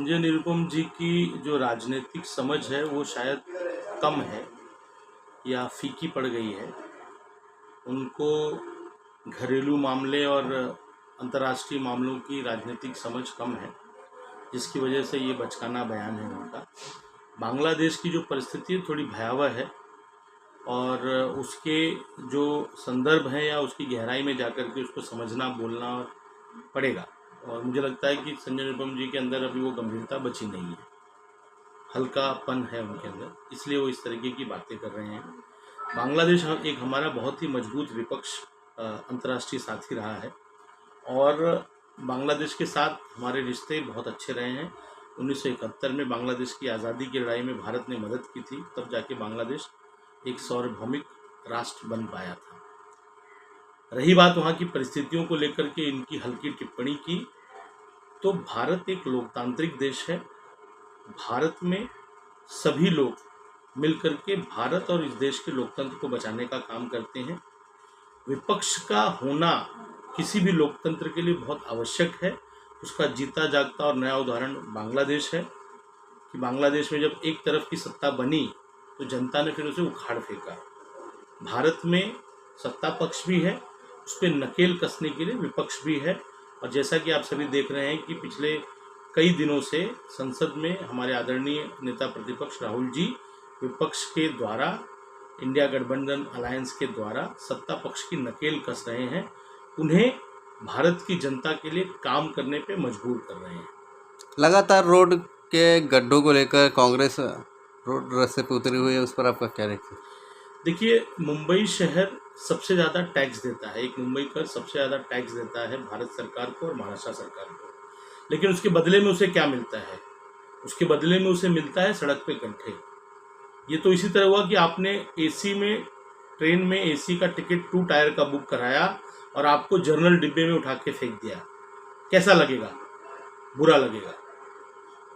संजय निरुपम जी की जो राजनीतिक समझ है वो शायद कम है या फीकी पड़ गई है। उनको घरेलू मामले और अंतर्राष्ट्रीय मामलों की राजनीतिक समझ कम है, जिसकी वजह से ये बचकाना बयान है उनका। बांग्लादेश की जो परिस्थिति है थोड़ी भयावह है और उसके जो संदर्भ हैं या उसकी गहराई में जाकर के उसको समझना बोलना पड़ेगा। और मुझे लगता है कि संजय निरुपम जी के अंदर अभी वो गंभीरता बची नहीं है, हल्कापन है उनके अंदर, इसलिए वो इस तरीके की बातें कर रहे हैं। बांग्लादेश एक हमारा बहुत ही मजबूत विपक्ष अंतर्राष्ट्रीय साथी रहा है और बांग्लादेश के साथ हमारे रिश्ते बहुत अच्छे रहे हैं। 1971 में बांग्लादेश की आज़ादी की लड़ाई में भारत ने मदद की थी, तब जाके बांग्लादेश एक सार्वभौमिक राष्ट्र बन पाया था। रही बात वहाँ की परिस्थितियों को लेकर के इनकी हल्की टिप्पणी की, तो भारत एक लोकतांत्रिक देश है। भारत में सभी लोग मिलकर के भारत और इस देश के लोकतंत्र को बचाने का काम करते हैं। विपक्ष का होना किसी भी लोकतंत्र के लिए बहुत आवश्यक है। उसका जीता जागता और नया उदाहरण बांग्लादेश है कि बांग्लादेश में जब एक तरफ की सत्ता बनी तो जनता ने फिर उसे उखाड़ फेंका। भारत में सत्ता पक्ष भी है, उस पर नकेल कसने के लिए विपक्ष भी है। और जैसा कि आप सभी देख रहे हैं कि पिछले कई दिनों से संसद में हमारे आदरणीय नेता प्रतिपक्ष राहुल जी विपक्ष के द्वारा, इंडिया गठबंधन अलायंस के द्वारा सत्ता पक्ष की नकेल कस रहे हैं, उन्हें भारत की जनता के लिए काम करने पे मजबूर कर रहे हैं। लगातार रोड के गड्ढों को लेकर कांग्रेस रोड रास्ते पे उतरी हुई है, उस पर आपका क्या रिएक्शन? देखिए, मुंबई शहर सबसे ज़्यादा टैक्स देता है, एक मुंबई का सबसे ज़्यादा टैक्स देता है भारत सरकार को और महाराष्ट्र सरकार को, लेकिन उसके बदले में उसे क्या मिलता है? उसके बदले में उसे मिलता है सड़क पे गड्ढे। ये तो इसी तरह हुआ कि आपने एसी में, ट्रेन में एसी का टिकट 2 टायर का बुक कराया और आपको जर्नल डिब्बे में उठा के फेंक दिया, कैसा लगेगा? बुरा लगेगा।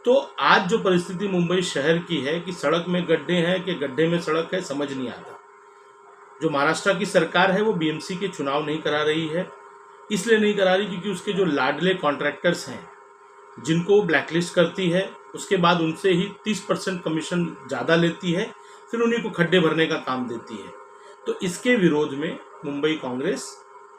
तो आज जो परिस्थिति मुंबई शहर की है कि सड़क में गड्ढे हैं कि गड्ढे में सड़क है, समझ नहीं आता। जो महाराष्ट्र की सरकार है वो बीएमसी के चुनाव नहीं करा रही है, इसलिए नहीं करा रही क्योंकि उसके जो लाडले कॉन्ट्रैक्टर्स हैं जिनको ब्लैकलिस्ट करती है, उसके बाद उनसे ही 30% कमीशन ज़्यादा लेती है, फिर उन्हीं को खड्डे भरने का काम देती है। तो इसके विरोध में मुंबई कांग्रेस,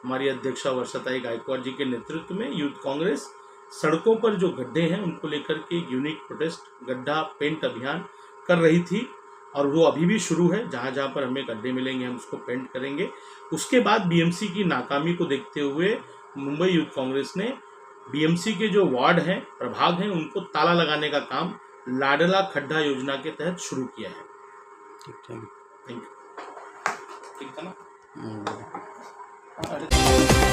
हमारी अध्यक्षा वर्षाताई गायकवाड़ जी के नेतृत्व में यूथ कांग्रेस सड़कों पर जो गड्ढे हैं उनको लेकर के यूनिक प्रोटेस्ट, गड्ढा पेंट अभियान कर रही थी और वो अभी भी शुरू है। जहाँ जहाँ पर हमें गड्ढे मिलेंगे हम उसको पेंट करेंगे। उसके बाद बीएमसी की नाकामी को देखते हुए मुंबई यूथ कांग्रेस ने बीएमसी के जो वार्ड हैं, प्रभाग हैं, उनको ताला लगाने का काम लाडला खड्डा योजना के तहत शुरू किया है। ठीक था ना? है।